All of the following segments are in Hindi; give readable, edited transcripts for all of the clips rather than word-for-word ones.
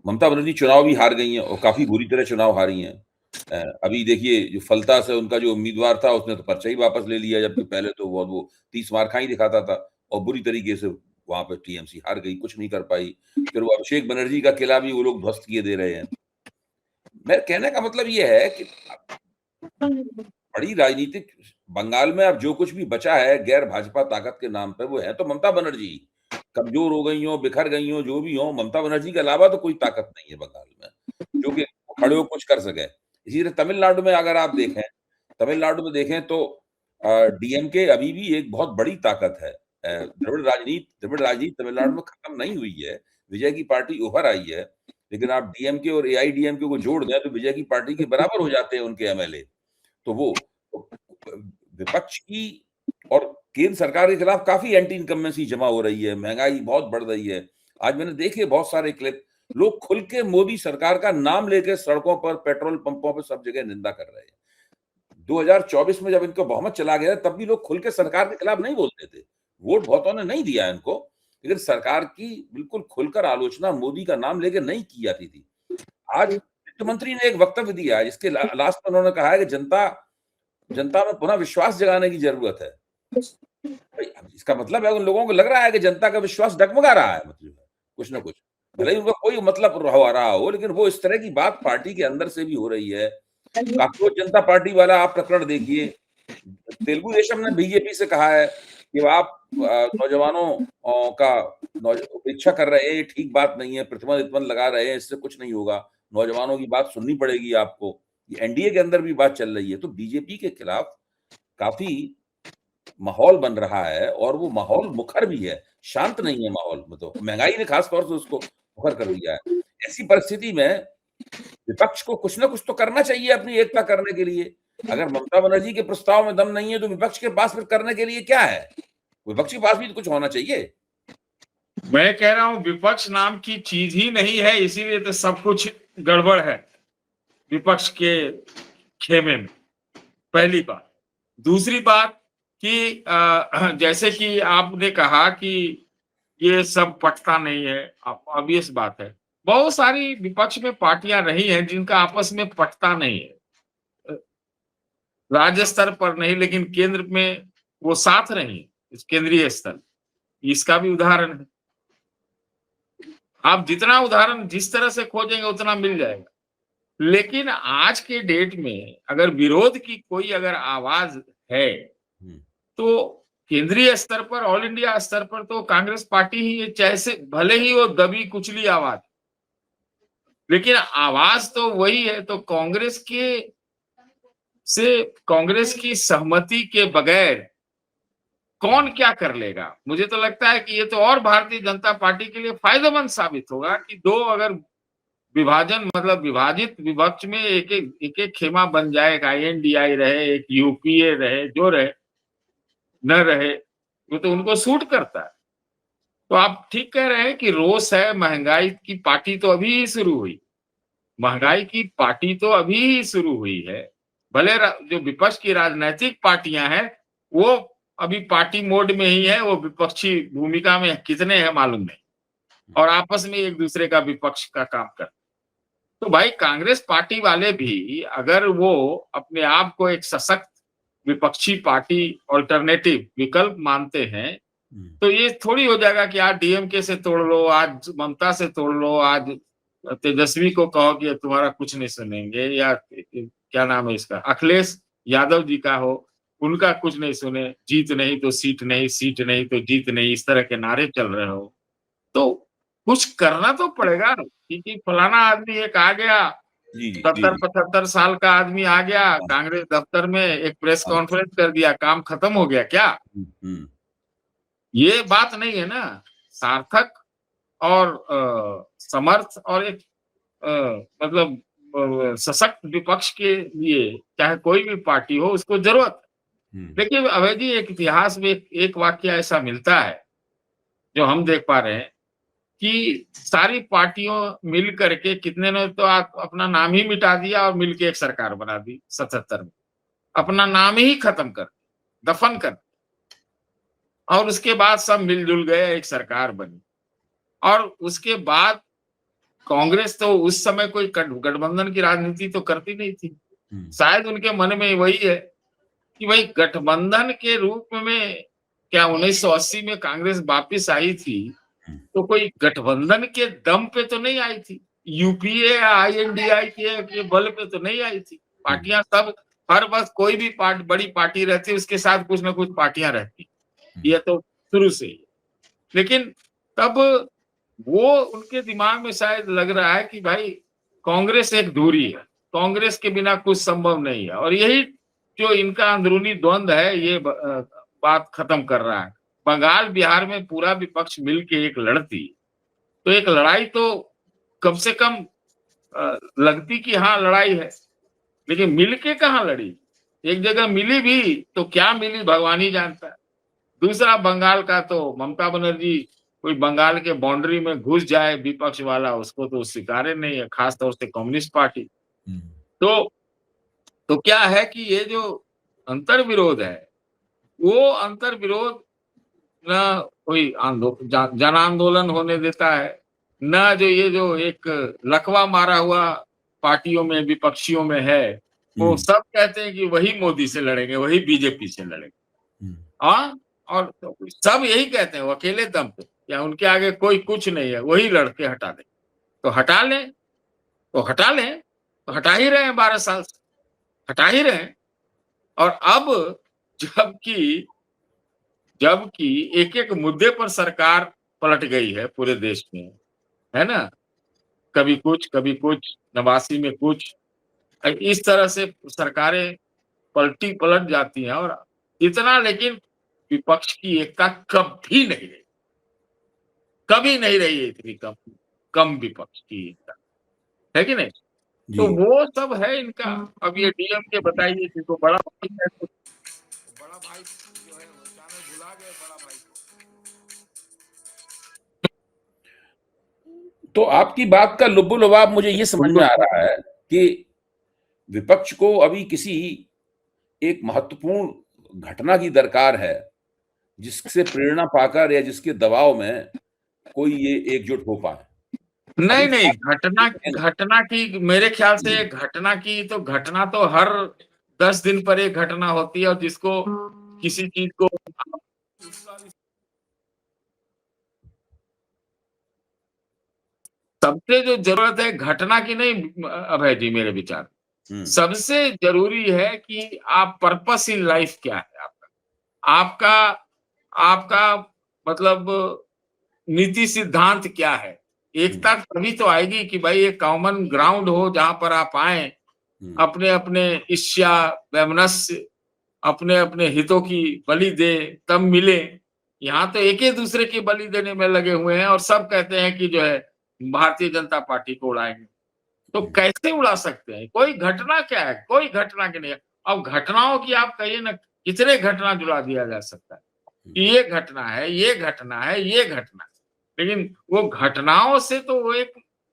ममता बनर्जी चुनाव भी हार गई हैं और काफ़ी बुरी तरह चुनाव हारी हैं। अभी देखिए जो फलता से उनका जो उम्मीदवार था उसने तो पर्चा ही वापस ले लिया, जबकि पहले तो वो 30 मार खा ही दिखाता था और बुरी तरीके से वहाँ पे टीएमसी हार गई, कुछ नहीं कर पाई। फिर वो अभिषेक बनर्जी का किला भी वो लोग ध्वस्त किए दे रहे हैं। मेरे कहने का मतलब ये है कि बड़ी राजनीतिक बंगाल में अब जो कुछ भी बचा है गैर भाजपा ताकत के नाम पे, वो है तो ममता बनर्जी। कमज़ोर हो गई हों, बिखर गई हों, जो भी हों, ममता बनर्जी के अलावा तो कोई ताकत नहीं है बंगाल में, जो कि खड़े होके कुछ कर सके। इसी तरह तमिलनाडु में अगर आप देखें, तमिलनाडु में देखें तो डीएमके अभी भी एक बहुत बड़ी ताकत है। द्रविड़ राजनीति तमिलनाडु में खत्म नहीं हुई है, विजय की पार्टी उभर आई है, लेकिन आप डीएमके और एआईडीएमके को जोड़ दें तो विजय की पार्टी के बराबर हो जाते हैं उनके एमएलए। तो वो विपक्ष की और केंद्र सरकार के खिलाफ काफ़ी एंटी इनकम्बेंसी जमा हो रही है, महँगाई बहुत बढ़ रही है। आज मैंने देखे बहुत सारे क्लिप, लोग खुल के मोदी सरकार का नाम लेके सड़कों पर, पेट्रोल पंपों पे सब जगह निंदा कर रहे हैं। 2024 में जब इनको बहुमत चला गया तब भी लोग खुल के सरकार के खिलाफ नहीं बोलते थे। वोट बहुतों ने नहीं दिया इनको, लेकिन सरकार की बिल्कुल खुलकर आलोचना मोदी का नाम लेके नहीं की जाती थी। आज वित्त मंत्री ने एक वक्तव्य दिया है जिसके लास्ट में उन्होंने कहा है कि जनता में पुनः विश्वास जगाने की ज़रूरत है। भाई अब इसका मतलब है उन लोगों को लग रहा है कि जनता का विश्वास डगमगा रहा है, मतलब कुछ ना कुछ। भले ही उनका कोई मतलब रहा हो, लेकिन वो इस तरह की बात पार्टी के अंदर से भी हो रही है। कांग्रेस जनता पार्टी वाला आप प्रकरण देखिए, तेलुगु देशम ने बीजेपी से कहा है कि आप नौजवानों का उपेक्षा कर रहे हैं, ये ठीक बात नहीं है, प्रतिबंध लगा रहे हैं, इससे कुछ नहीं होगा। नौजवानों की बात सुननी पड़ेगी आपको। ये एनडीए के अंदर भी बात चल रही है, तो बीजेपी के खिलाफ काफ़ी माहौल बन रहा है और वो माहौल मुखर भी है, शांत नहीं है माहौल में तो। महँगाई ने खास तौर से उसको मुखर कर दिया है। ऐसी परिस्थिति में विपक्ष को कुछ ना कुछ तो करना चाहिए अपनी एकता करने के लिए। अगर ममता बनर्जी के प्रस्ताव में दम नहीं है, तो विपक्ष के पास फिर करने के लिए क्या है? विपक्ष के पास भी तो कुछ होना चाहिए। मैं कह रहा हूं विपक्ष नाम की चीज ही नहीं है, इसीलिए तो सब कुछ गड़बड़ है विपक्ष के खेमे में। पहली बात। दूसरी बात कि जैसे कि आपने कहा कि ये सब पटता नहीं है, ऑब्वियस बात है। बहुत सारी विपक्ष में पार्टियां रही हैं जिनका आपस में पटता नहीं है, राज्य स्तर पर नहीं लेकिन केंद्र में वो साथ रही, केंद्रीय स्तर, इसका भी उदाहरण है। आप जितना उदाहरण जिस तरह से खोजेंगे उतना मिल जाएगा। लेकिन आज के डेट में अगर विरोध की कोई अगर आवाज है तो केंद्रीय स्तर पर, ऑल इंडिया स्तर पर तो कांग्रेस पार्टी ही है, जैसे भले ही वो दबी कुचली आवाज, लेकिन आवाज तो वही है। तो कांग्रेस की सहमति के बगैर कौन क्या कर लेगा? मुझे तो लगता है कि ये तो और भारतीय जनता पार्टी के लिए फायदेमंद साबित होगा कि दो अगर विभाजन, मतलब विभाजित विपक्ष में एक एक खेमा बन जाएगा, एनडीआई रहे, एक यूपीए रहे, जो रहे न रहे, वो तो उनको सूट करता है। तो आप ठीक कह रहे हैं कि रोष है, महंगाई की पार्टी तो अभी ही शुरू हुई, महंगाई की पार्टी तो अभी ही शुरू हुई है। भले जो विपक्ष की राजनीतिक पार्टियां हैं वो अभी पार्टी मोड में ही है, वो विपक्षी भूमिका में कितने हैं मालूम नहीं, और आपस में एक दूसरे का विपक्ष का काम कर। तो भाई कांग्रेस पार्टी वाले भी अगर वो अपने आप को एक सशक्त विपक्षी पार्टी, ऑल्टरनेटिव विकल्प मानते हैं, तो ये थोड़ी हो जाएगा कि आज डीएमके से तोड़ लो, आज ममता से तोड़ लो, आज तेजस्वी को कहो कि तुम्हारा कुछ नहीं सुनेंगे, या क्या नाम है इसका, अखिलेश यादव जी का हो, उनका कुछ नहीं सुने, जीत नहीं तो सीट नहीं, सीट नहीं तो जीत नहीं, इस तरह के नारे चल रहे हो, तो कुछ करना तो पड़ेगा। क्योंकि फलाना आदमी एक आ गया, 70-75 साल का आदमी आ गया कांग्रेस दफ्तर में, एक प्रेस कॉन्फ्रेंस कर दिया, काम खत्म हो गया क्या? ये बात नहीं है ना। सार्थक और समर्थ और एक मतलब सशक्त विपक्ष के लिए चाहे कोई भी पार्टी हो, उसको जरूरत है। देखिए अभय जी, एक इतिहास में एक वाक्य ऐसा मिलता है जो हम देख पा रहे हैं कि सारी पार्टियों मिल करके, कितने ने तो अपना नाम ही मिटा दिया और मिलके एक सरकार बना दी 77 में, अपना नाम ही खत्म कर, दफन कर, और उसके बाद सब मिलजुल गए, एक सरकार बनी। और उसके बाद कांग्रेस तो उस समय कोई गठबंधन की राजनीति तो करती नहीं थी। शायद उनके मन में वही है कि भाई गठबंधन के रूप में क्या 1980 में कांग्रेस वापिस आई थी, तो कोई गठबंधन के दम पे तो नहीं आई थी, यूपीए या आईएनडीआई के बल पे तो नहीं आई थी। पार्टियां सब हर वक्त कोई भी बड़ी पार्टी रहती है, उसके साथ कुछ ना कुछ पार्टियां रहती, ये तो शुरू से ही। लेकिन तब वो उनके दिमाग में शायद लग रहा है कि भाई कांग्रेस एक दूरी है, कांग्रेस के बिना कुछ संभव नहीं है, और यही जो इनका अंदरूनी द्वंद है ये बात खत्म कर रहा है। बंगाल बिहार में पूरा विपक्ष मिलके एक लड़ती, तो एक लड़ाई तो कम से कम लगती कि हाँ लड़ाई है, लेकिन मिलके कहाँ लड़ी। एक जगह मिली भी तो क्या मिली भगवान ही जानता है। दूसरा बंगाल का तो ममता बनर्जी कोई बंगाल के बाउंड्री में घुस जाए विपक्ष वाला, उसको तो स्वीकार्य नहीं है, खास तौर से कम्युनिस्ट पार्टी। तो क्या है कि ये जो अंतर विरोध है, वो अंतर विरोध न कोई जन आंदोलन होने देता है, न जो ये जो एक लकवा मारा हुआ पार्टियों में विपक्षियों में है, वो सब कहते हैं कि वही मोदी से लड़ेंगे, वही बीजेपी से लड़ेंगे। हाँ, और सब यही कहते हैं, वो अकेले दम पे, या उनके आगे कोई कुछ नहीं है, वही लड़के हटा दे। तो हटा लें, तो हटा लें, तो हटा ही रहे हैं 12 साल से, हटा ही रहे हैं। और अब जबकि एक-एक मुद्दे पर सरकार पलट गई है पूरे देश में, है ना? कभी कुछ, नवासी में कुछ, इस तरह से सरकारें पलट जाती हैं, और इतना लेकिन विपक्ष की एकता कभी नहीं रही, कभी नहीं रही है इतनी कम विपक्ष की एकता, है कि नहीं? तो वो सब है इनका। अब ये डीएमके बताइए, जिसको बड़ा भाई है, तो बड़ा भाई जो है वो अचानक भुला गए बड़ा भाई को। तो आपकी बात का लुब्बो-लुबाब मुझे ये समझ में आ रहा है कि विपक्ष को अभी किसी एक महत्वपूर्ण घटना की दरकार है, जिससे प्रेरणा पाकर या जिसके दबाव में कोई ये एकजुट हो पाए। नहीं, नहीं, घटना की मेरे ख्याल से घटना तो हर 10 दिन पर एक घटना होती है, और जिसको किसी चीज को सबसे जो जरूरत है घटना की नहीं अभय जी, मेरे विचार सबसे जरूरी है कि आप पर्पस इन लाइफ क्या है आपका आपका मतलब नीति सिद्धांत क्या है। एकता तभी तो आएगी कि भाई एक कॉमन ग्राउंड हो जहां पर आप आए, अपने अपने इच्छा वैमनस्य, अपने अपने हितों की बलि दे, तब मिले। यहाँ तो एक ही दूसरे की बलि देने में लगे हुए हैं, और सब कहते हैं कि जो है भारतीय जनता पार्टी को उड़ाएंगे। तो कैसे उड़ा सकते हैं? कोई घटना क्या है? कोई घटना की नहीं है। अब घटनाओं की आप कहिए ना, कितने घटना जुड़ा दिया जा सकता है, ये घटना है, ये घटना है, ये घटना है। लेकिन वो घटनाओं से तो वो एक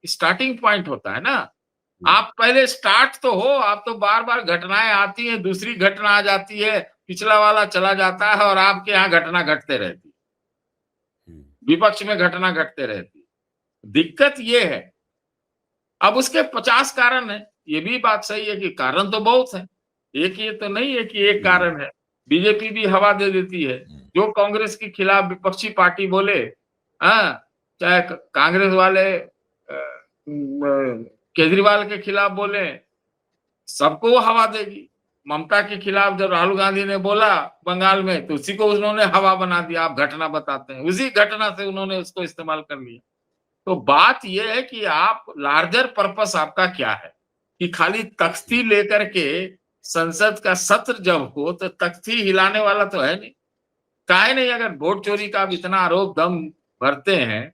स्टार्टिंग पॉइंट होता है ना। आप पहले स्टार्ट तो हो, आप तो बार बार घटनाएं आती हैं, दूसरी घटना आ जाती है, पिछला वाला चला जाता है, और आपके यहाँ घटना घटते रहती है, विपक्ष में घटना घटते रहती है। दिक्कत ये है, अब उसके 50 कारण है, ये भी बात सही है कि कारण तो बहुत है, एक ये तो नहीं है कि एक कारण है। बीजेपी भी हवा दे देती है, जो कांग्रेस के खिलाफ विपक्षी पार्टी बोले, हाँ, चाहे कांग्रेस वाले केजरीवाल के खिलाफ बोले, सबको वो हवा देगी। ममता के खिलाफ जब राहुल गांधी ने बोला बंगाल में, तो उसी को उन्होंने हवा बना दिया। आप घटना बताते हैं, उसी घटना से उन्होंने उसको इस्तेमाल कर लिया। तो बात यह है कि आप लार्जर पर्पस आपका क्या है, कि खाली तख्ती लेकर के संसद का सत्र जब हो तो तख्ती हिलाने वाला तो है नहीं। काहे नहीं, अगर वोट चोरी का आप इतना आरोप दम भरते हैं,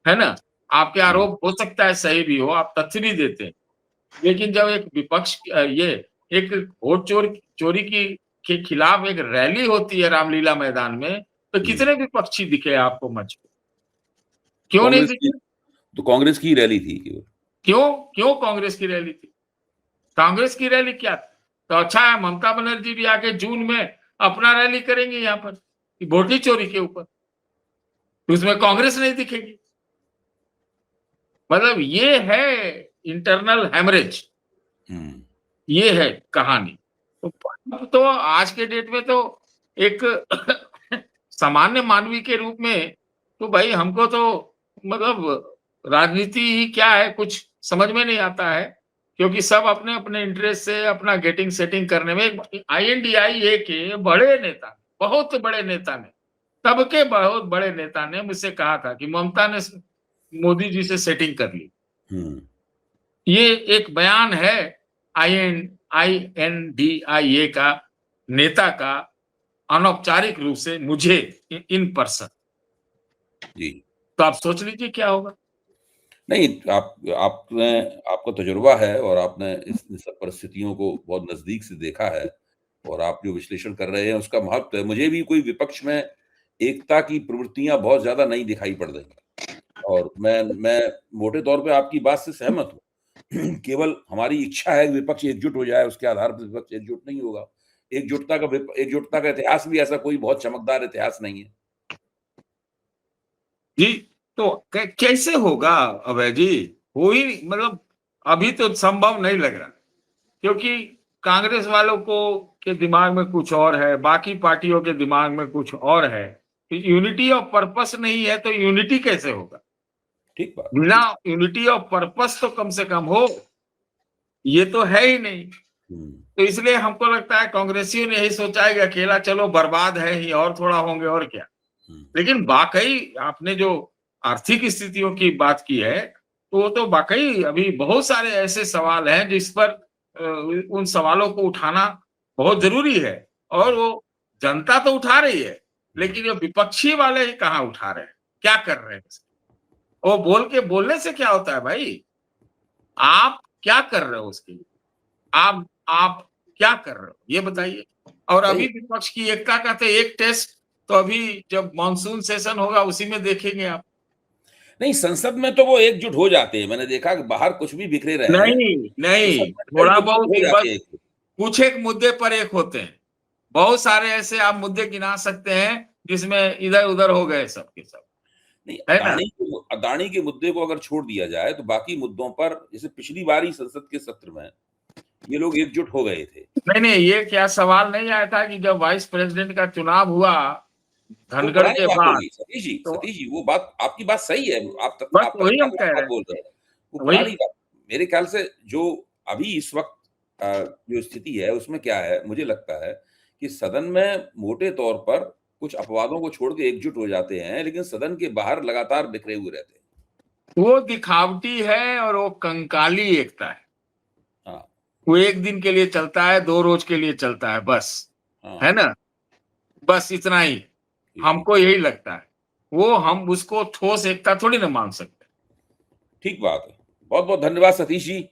है ना, आपके आरोप हो सकता है सही भी हो, आप तथ्य भी देते हैं, लेकिन जब एक विपक्ष ये एक वोट चोरी की के खिलाफ एक रैली होती है रामलीला मैदान में, तो कितने विपक्षी दिखे आपको मंच पे? क्यों नहीं दिखे? तो कांग्रेस की रैली थी क्यों कांग्रेस की रैली थी? कांग्रेस की रैली क्या थी? तो अच्छा है, ममता बनर्जी भी आके जून में अपना रैली करेंगे यहाँ पर वोटी चोरी के ऊपर, उसमें कांग्रेस नहीं दिखेगी। मतलब ये है इंटरनल हैमरेज, ये है कहानी। तो आज के डेट में तो एक सामान्य मानवी के रूप में तो भाई हमको तो मतलब राजनीति ही क्या है कुछ समझ में नहीं आता है, क्योंकि सब अपने-अपने इंटरेस्ट से अपना गेटिंग सेटिंग करने में INDIA के बड़े नेता, बहुत बड़े नेता ने, तब के बहुत बड़े नेता ने मुझसे कहा था कि ममता ने मोदी जी से सेटिंग कर ली। ये एक बयान है INDIA का नेता का अनौपचारिक रूप से मुझे इन पर्सन। जी। तो आप सोच लीजिए क्या होगा। नहीं, आपने आपका तजुर्बा है और आपने इन सब परिस्थितियों को बहुत नज़दीक से देखा है और आप जो विश्लेषण कर रहे हैं उसका महत्व है। मुझे भी कोई विपक्ष में एकता की प्रवृत्तियाँ बहुत ज़्यादा नहीं दिखाई पड़ रही और मैं मोटे तौर पे आपकी बात से सहमत हूँ। केवल हमारी इच्छा है कि विपक्ष एकजुट हो जाए, उसके आधार पर विपक्ष एकजुट नहीं होगा। एकजुटता का इतिहास भी ऐसा कोई बहुत चमकदार इतिहास नहीं है। जी, तो कैसे होगा अभय जी? हो ही मतलब अभी तो संभव नहीं लग रहा, क्योंकि कांग्रेस वालों को के दिमाग में कुछ और है, बाकी पार्टियों के दिमाग में कुछ और है। यूनिटी ऑफ पर्पस नहीं है तो यूनिटी कैसे होगा? ठीक बात। बिना यूनिटी ऑफ पर्पस तो कम से कम हो, ये तो है ही नहीं। तो इसलिए हमको लगता है कांग्रेसियों ने यही सोचा है कि अकेला चलो बर्बाद है ही, और थोड़ा होंगे और क्या। लेकिन वाकई आपने जो आर्थिक स्थितियों की बात की है, तो वो तो वाकई अभी बहुत सारे ऐसे सवाल हैं जिस पर उन सवालों को उठाना बहुत जरूरी है, और वो जनता तो उठा रही है, लेकिन ये विपक्षी वाले ही कहाँ उठा रहे हैं, क्या कर रहे हैं? वो बोलने से क्या होता है भाई? आप क्या कर रहे हो उसके लिए? आप क्या कर रहे हो? ये बताइए। और अभी सही। विपक्ष की एकता का तो एक टेस्ट तो अभी जब मानसून सेशन होगा उसी में देखेंगे आप। नहीं, संसद में तो वो एकजुट हो जाते हैं। मैंने देखा कि बाहर कुछ भी बिखरे रहें, नहीं, नहीं, संसद में कई थोड़ा मुद्दे बहुत पे हो बस जाते हैं एकजुट। कुछ एक मुद्दे पर एक होते हैं। बहुत सारे ऐसे आप मुद्दे गिना सकते हैं जिसमें इधर-उधर हो गए सब के सब, नहीं, है ना? अदानी के मुद्दे को अगर छोड़ दिया जाए, तो बाकी मुद्दों पर जैसे पिछली बारी संसद के सत्र में ये लोग एकजुट हो गए थे। नहीं, नहीं, ये क्या सवाल नहीं आया था कि जब वाइस प्रेसिडेंट का चुनाव हुआ वो धनखड़ पुरानी के बात बाद, होगी तो सतीश जी, वो बात आपकी बात सही है। बस आप वही हम तथ्यात्मक कह बात रहे हैं। बोल रहे हैं। वो वही पुरानी बात मेरे ख्याल से जो अभी इस वक़्त जो स्थिति है उसमें क्या है, मुझे लगता है कि सदन में मोटे तौर पर कुछ अपवादों को छोड़ के एकजुट हो जाते हैं, लेकिन सदन के बाहर लगातार बिखरे हुए रहते हैं। वो दिखावटी है और वो कंकाली एकता है। हाँ, वो 1 दिन के लिए चलता है, 2 रोज के लिए चलता है बस, हाँ, है ना? बस इतना ही, जी, जी। हमको यही लगता है। वो हम उसको ठोस एकता थोड़ी ना मान सकते। ठीक बात है। बहुत-बहुत धन्यवाद सतीश जी।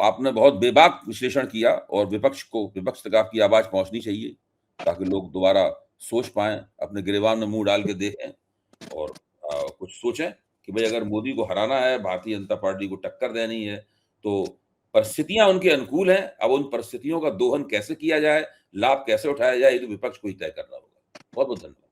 आपने बहुत बेबाक विश्लेषण किया और विपक्ष तक आपकी आवाज़ पहुँचनी चाहिए, ताकि लोग दोबारा सोच पाएँ, अपने गिरेबान में मुँह डाल के देखें और कुछ सोचें कि भई अगर मोदी को हराना है, भारतीय जनता पार्टी को टक्कर देनी है, तो परिस्थितियाँ उनके अनुकूल हैं। अब उन परिस्थितियों का दोहन कैसे किया जाए, लाभ कैसे उठाया जाए, ये तो विपक्ष को ही तय करना होगा। बहुत-बहुत धन्यवाद।